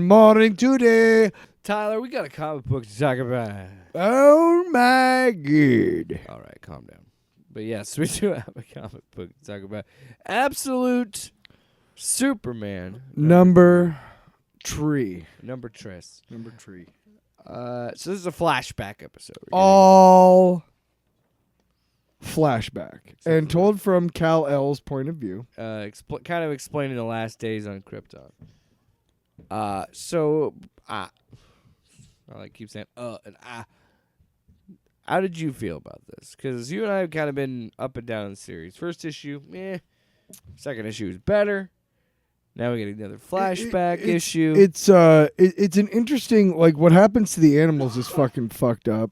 Morning today. Tyler, we got a comic book to talk about. Oh my god. All right, calm down. But yes, we do have a comic book to talk about. Absolute Superman. Number tree. Number Tris. Number tree. So this is a flashback episode. All flashback. And told from Kal-El's point of view. Kind of explaining the last days on Krypton. I keep saying and How did you feel about this? Because you and I have kind of been up and down in the series. First issue, Second issue is better. Now we get another flashback issue. It's an interesting, like, what happens to the animals is fucking fucked up.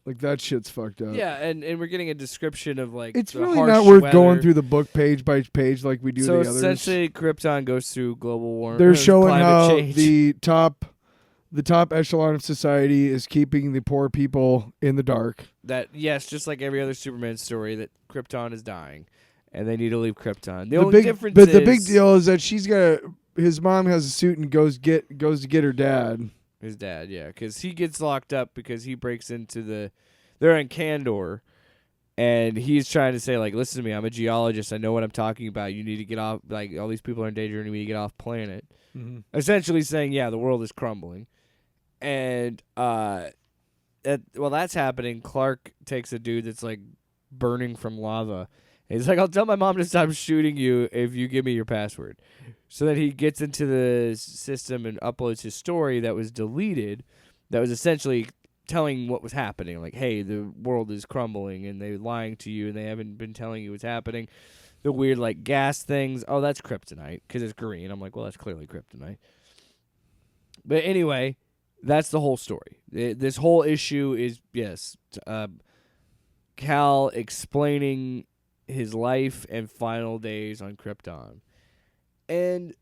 Like, that shit's fucked up. Yeah, and we're getting a description of, like, it's the really harsh not worth weather. going through the book page by page like we do the others. So essentially, Krypton goes through global warming. They're showing how change. the top echelon of society is keeping the poor people in the dark. That, yes, just like every other Superman story, that Krypton is dying, and they need to leave Krypton. The big deal is that his mom has a suit and goes to get her dad. His dad, yeah, because he gets locked up because he breaks into they're in Kandor, and he's trying to say, like, listen to me, I'm a geologist, I know what I'm talking about, you need to get off, like, all these people are in danger, and you need to get off planet. Mm-hmm. Essentially saying, yeah, the world is crumbling. And, while that's happening, Clark takes a dude that's, like, burning from lava. And he's like, I'll tell my mom to stop shooting you if you give me your password. So that he gets into the system and uploads his story that was deleted, that was essentially telling what was happening. Like, hey, the world is crumbling, and they're lying to you, and they haven't been telling you what's happening. The weird, like, gas things. Oh, that's kryptonite, because it's green. I'm like, well, that's clearly kryptonite. But anyway, that's the whole story. This whole issue is, yes, Kal explaining his life and final days on Krypton. And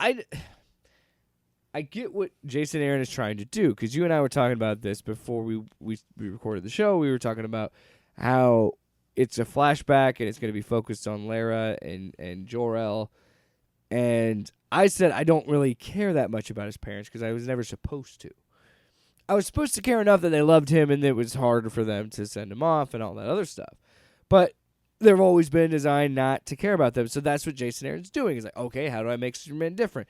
I get what Jason Aaron is trying to do, because you and I were talking about this before we recorded the show. We were talking about how it's a flashback and it's going to be focused on Lara and Jor-El. And I said I don't really care that much about his parents because I was never supposed to. I was supposed to care enough that they loved him and it was harder for them to send him off and all that other stuff. But they've always been designed not to care about them. So that's what Jason Aaron's doing. He's like, okay, how do I make Superman different?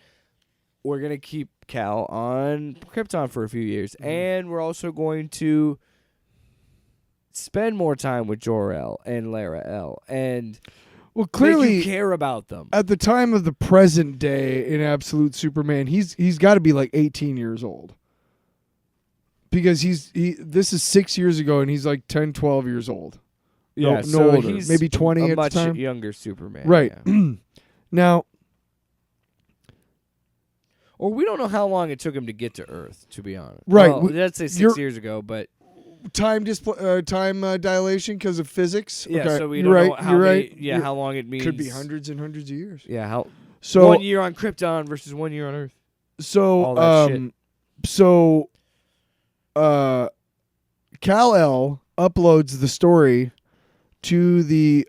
We're going to keep Kal on Krypton for a few years. Mm-hmm. And we're also going to spend more time with Jor-El and Lara L. And clearly make you care about them. At the time of the present day in Absolute Superman, he's got to be like 18 years old. Because this is 6 years ago, and he's like 10, 12 years old. Yeah, no older. He's maybe 20 at the time. Much younger Superman. Right. Yeah. Now, or we don't know how long it took him to get to Earth, to be honest. Right. Well, let's say 6 years ago, but time dilation because of physics. Yeah, okay. so we don't know how how long it means. Could be hundreds and hundreds of years. Yeah, 1 year on Krypton versus 1 year on Earth. So all that shit. Kal-El uploads the story to the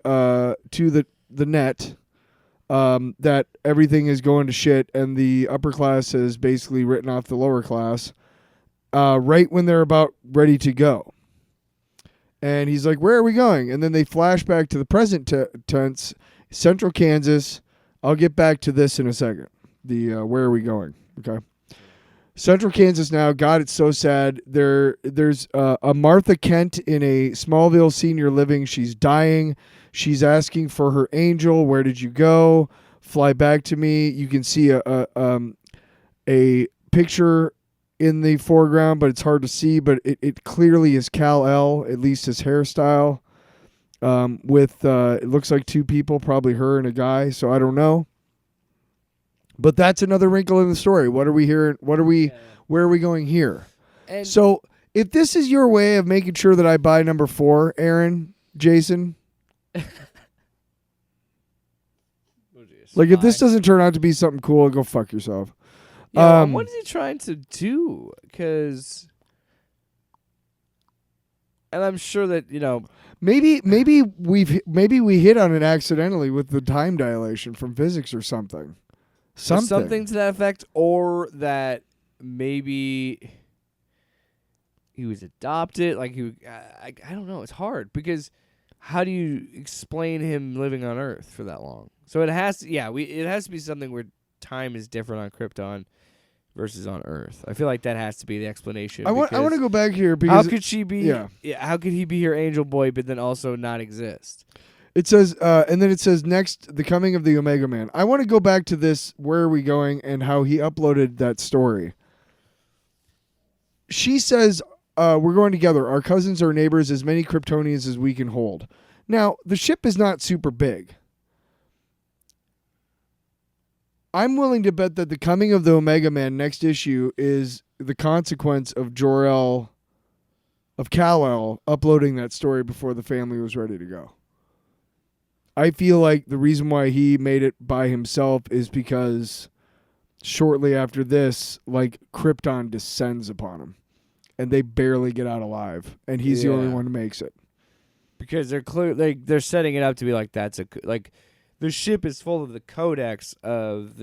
net that everything is going to shit and the upper class has basically written off the lower class right when they're about ready to go. And he's like, where are we going? And then they flash back to the present tense, Central Kansas. I'll get back to this in a second. Where are we going? Okay. Central Kansas now. God, it's so sad. There's a Martha Kent in a Smallville senior living. She's dying. She's asking for her angel. Where did you go? Fly back to me. You can see a picture in the foreground, but it's hard to see. But it clearly is Kal-El, at least his hairstyle. It looks like two people, probably her and a guy. So I don't know. But that's another wrinkle in the story. What are we hearing? Where are we going here? And so if this is your way of making sure that I buy number 4, Aaron, Jason, like if this doesn't turn out to be something cool, go fuck yourself. Yeah, what is he trying to do? And I'm sure that, maybe we hit on it accidentally with the time dilation from physics or something. something to that effect, or that maybe he was adopted. Like I don't know. It's hard because how do you explain him living on Earth for that long? So it has to, it has to be something where time is different on Krypton versus on Earth. I feel like that has to be the explanation. I want to go back here because how could she be? Yeah. How could he be her angel boy, but then also not exist? It says, and then it says next, the coming of the Omega Man. I want to go back to this. Where are we going? And how he uploaded that story. She says, "We're going together. Our cousins are neighbors. As many Kryptonians as we can hold." Now the ship is not super big. I'm willing to bet that the coming of the Omega Man next issue is the consequence of Jor-El, of Kal-El, uploading that story before the family was ready to go. I feel like the reason why he made it by himself is because shortly after this, like, Krypton descends upon him, and they barely get out alive, and he's the only one who makes it. Because they're setting it up to be like the ship is full of the codex of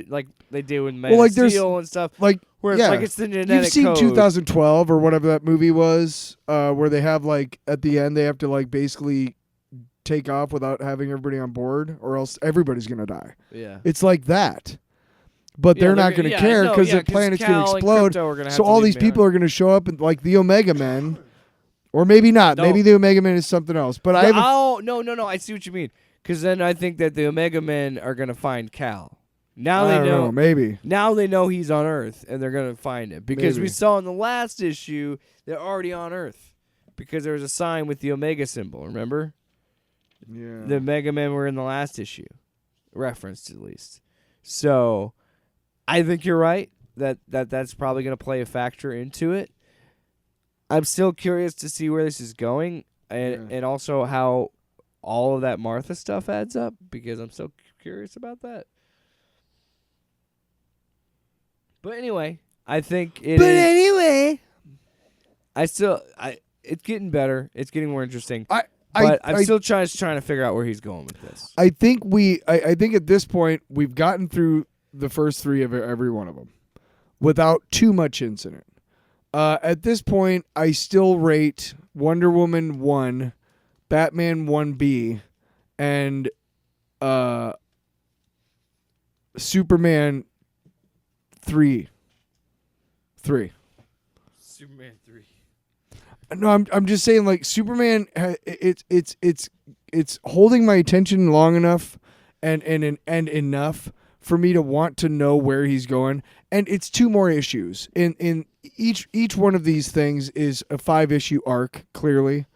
like they do in Man of Steel and stuff. Like, where it's like it's the genetic You've seen code. 2012 or whatever that movie was, where they have, like, at the end they have to, like, basically take off without having everybody on board, or else everybody's gonna die. Yeah, it's like that, but they're not gonna care because the planet's gonna explode. So all these people are gonna show up, and like the Omega Men, or maybe not. No. Maybe the Omega Men is something else. But no. I see what you mean. Because then I think that the Omega Men are gonna find Cal. Now I they don't know. Maybe now they know he's on Earth, and they're gonna find him because we saw in the last issue they're already on Earth because there was a sign with the Omega symbol. Remember? Yeah. The Mega Men were in the last issue, referenced at least. So, I think you're right that's probably going to play a factor into it. I'm still curious to see where this is going, and also how all of that Martha stuff adds up, because I'm so curious about that. But anyway, I think it is. It's getting better. It's getting more interesting. I'm still trying to figure out where he's going with this. I think I think at this point we've gotten through the first three of every one of them without too much incident. At this point, I still rate Wonder Woman 1, Batman 1B, and Superman 3. Superman 3. No, I'm just saying, like, Superman. It's holding my attention long enough, and enough for me to want to know where he's going. And it's 2 more issues. In each one of these things is a 5-issue arc. Clearly,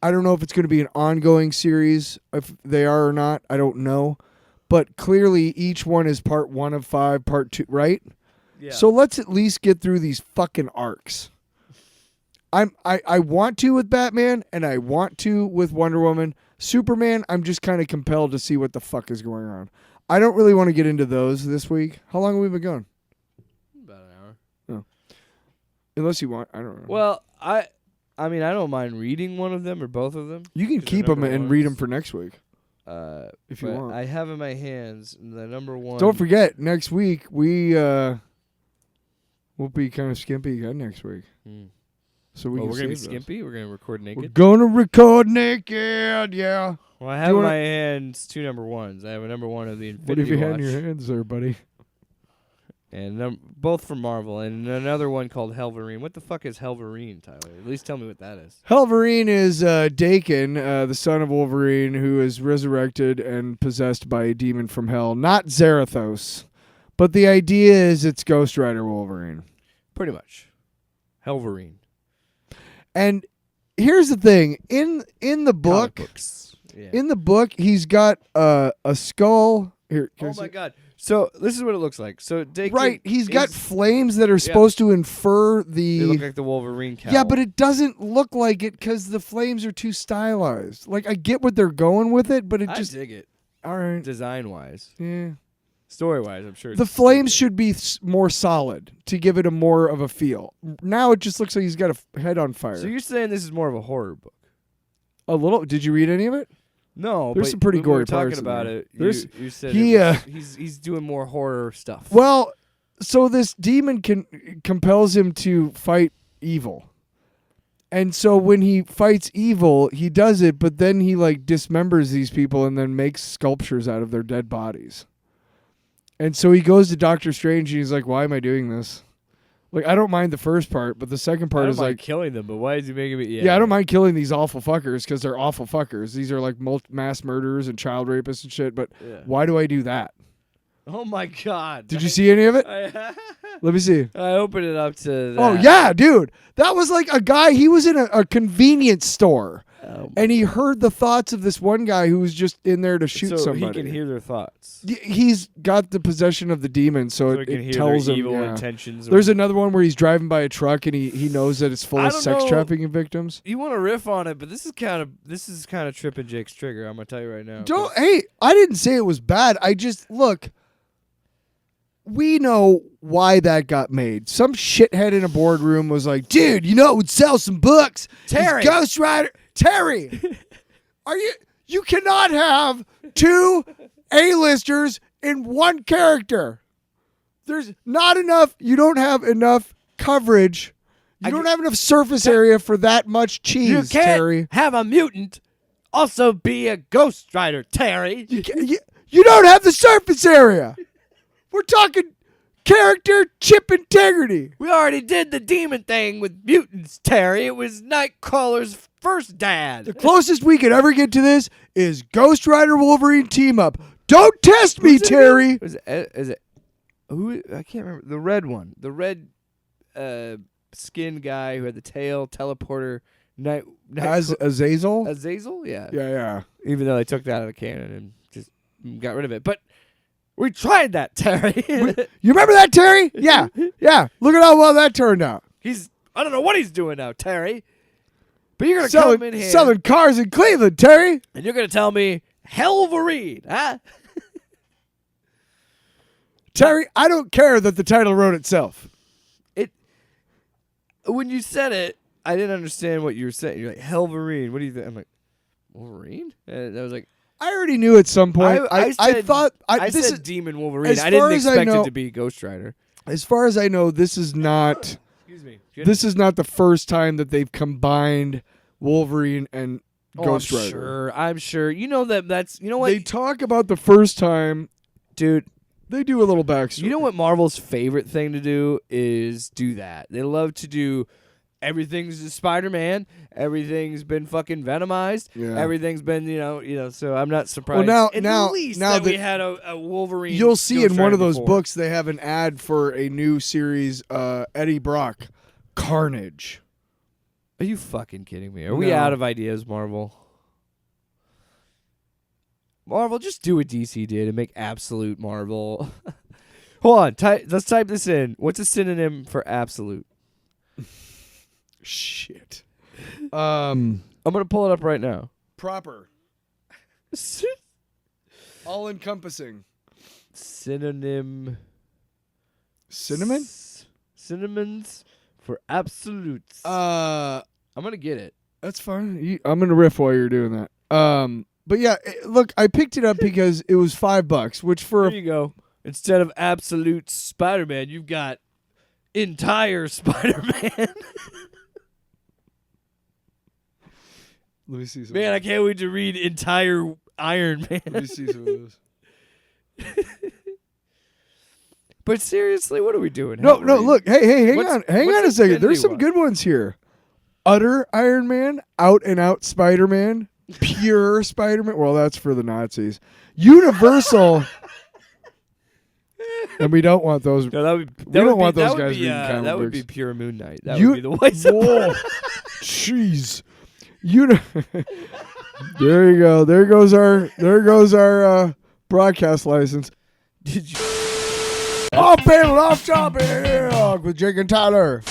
I don't know if it's going to be an ongoing series. If they are or not, I don't know. But clearly, each one is part 1 of 5, part 2, right? Yeah. So let's at least get through these fucking arcs. I want to with Batman, and I want to with Wonder Woman. Superman, I'm just kind of compelled to see what the fuck is going on. I don't really want to get into those this week. How long have we been going? About an hour. Oh. Unless you want, I don't know. Well, I mean, I don't mind reading one of them or both of them. You can keep them and read them for next week. If you want. I have in my hands the number 1. Don't forget, next week we'll be kind of skimpy again next week. So we're going to be skimpy? We're going to record naked? We're going to record naked, yeah. Well, I have in my hands 2 number 1s. I have a number 1 of the Infinity What have you Watch, had in your hands there, buddy? And both from Marvel. And another one called Helverine. What the fuck is Helverine, Tyler? At least tell me what that is. Helverine is Dakin, the son of Wolverine, who is resurrected and possessed by a demon from hell. Not Zarathos. But the idea is it's Ghost Rider Wolverine. Pretty much. Helverine. And here's the thing: in the book, in the book, he's got a skull. Here, oh my god! So this is what it looks like. So Dakin he's got flames that are supposed to infer the. They look like the Wolverine cowl. Yeah, but it doesn't look like it because the flames are too stylized. Like, I get what they're going with it, but I dig it. All right, design wise, yeah. Story wise, I'm sure the flames should be more solid to give it a more of a feel. Now it just looks like he's got a head on fire. So you're saying this is more of a horror book? A little. Did you read any of it? No, There's but some pretty when we were gory parts talking in about there. it. There's- You said he, he's doing more horror stuff. Well, so this demon compels him to fight evil. And so when he fights evil, he does it, but then he like dismembers these people and then makes sculptures out of their dead bodies. And so he goes to Doctor Strange and he's like, "Why am I doing this?" Like, I don't mind the first part, but the second part I don't is mind like, killing them, but why is he making me? yeah, I don't mind killing these awful fuckers because they're awful fuckers. These are like mass murderers and child rapists and shit, but why do I do that? Oh my god! Did you see any of it? I Let me see. opened it up to. That. Oh, yeah, dude. That was like a guy, he was in a convenience store, and he heard the thoughts of this one guy who was just in there to shoot so somebody. he can hear their thoughts. He's got the possession of the demon, so he can it hear tells their him. evil Yeah. intentions. There's another one where he's driving by a truck, and he knows that it's full I of don't sex know. trafficking victims. You want to riff on it, but this is kind of tripping Jake's trigger. I'm gonna tell you right now. Hey, I didn't say it was bad. I just, look, we know why that got made. Some shithead in a boardroom was like, dude, you know it would sell some books. Terry. It's Ghost Rider. Terry, you cannot have two A-listers in one character. There's not enough. You don't have enough coverage. You don't have enough surface area for that much cheese, You can't Terry. have a mutant also be a Ghost Rider, Terry. You don't have the surface area. We're talking character chip integrity. We already did the demon thing with mutants, Terry. It was Nightcrawler's first dad. The closest we could ever get to this is Ghost Rider Wolverine team up. Don't test me, Terry. Is it who? I can't remember. The red one. The red skin guy who had the tail, teleporter, Azazel? Azazel? Yeah. Yeah. Even though they took that out of the canon and just got rid of it. But we tried that, Terry. You remember that, Terry? Yeah. Look at how well that turned out. I don't know what he's doing now, Terry. But you're going to come in here. Selling cars in Cleveland, Terry. And you're going to tell me, Helverine, huh? Terry, I don't care that the title wrote itself. When you said it, I didn't understand what you were saying. You're like, Helverine, what do you think? I'm like, Wolverine? And I was like, I already knew at some point. I thought this said is Demon Wolverine. as I didn't far as I expect know- it to be Ghost Rider. as far as I know, this is not Excuse me. this is not the first time that they've combined Wolverine and Ghost Rider. I'm sure. You know that's you know what, They talk about the first time, dude. they do a little backstory. You know what Marvel's favorite thing to do is do that. They love to do everything's Spider-Man. Everything's been fucking Venomized. Yeah. Everything's been, you know. So I'm not surprised. Well, At now least that we had a Wolverine. You'll see Ghost in one Rider of those before. books they have an ad for a new series, Eddie Brock, Carnage. Are you fucking kidding me? Are we No. out of ideas, Marvel? Marvel, just do what DC did and make absolute Marvel. Hold on. Let's type this in. What's a synonym for absolute? Shit. I'm going to pull it up right now. Proper. All encompassing. Synonym. Cinnamon? Synonyms for absolutes. Uh, I'm going to get it. That's fine. I'm gonna riff while you're doing that. But yeah, look, I picked it up because it was $5, which for There you go. Instead of absolute Spider-Man, you've got entire Spider-Man. let me see some. Man, I can't wait to read entire Iron Man. Let me see some of those. But seriously, what are we doing? No, look, hey, hang on what's a second. Infinity There's some War? good ones here. Utter Iron Man, out and out Spider-Man, pure Spider-Man. Well, that's for the Nazis. Universal. And we don't want those. No, we don't want those guys reading comic that would be books. pure Moon Knight. That would be the White Whoa. Jeez. There you go. There goes our broadcast license. Did you? Off panel, off topic with Jake and Tyler.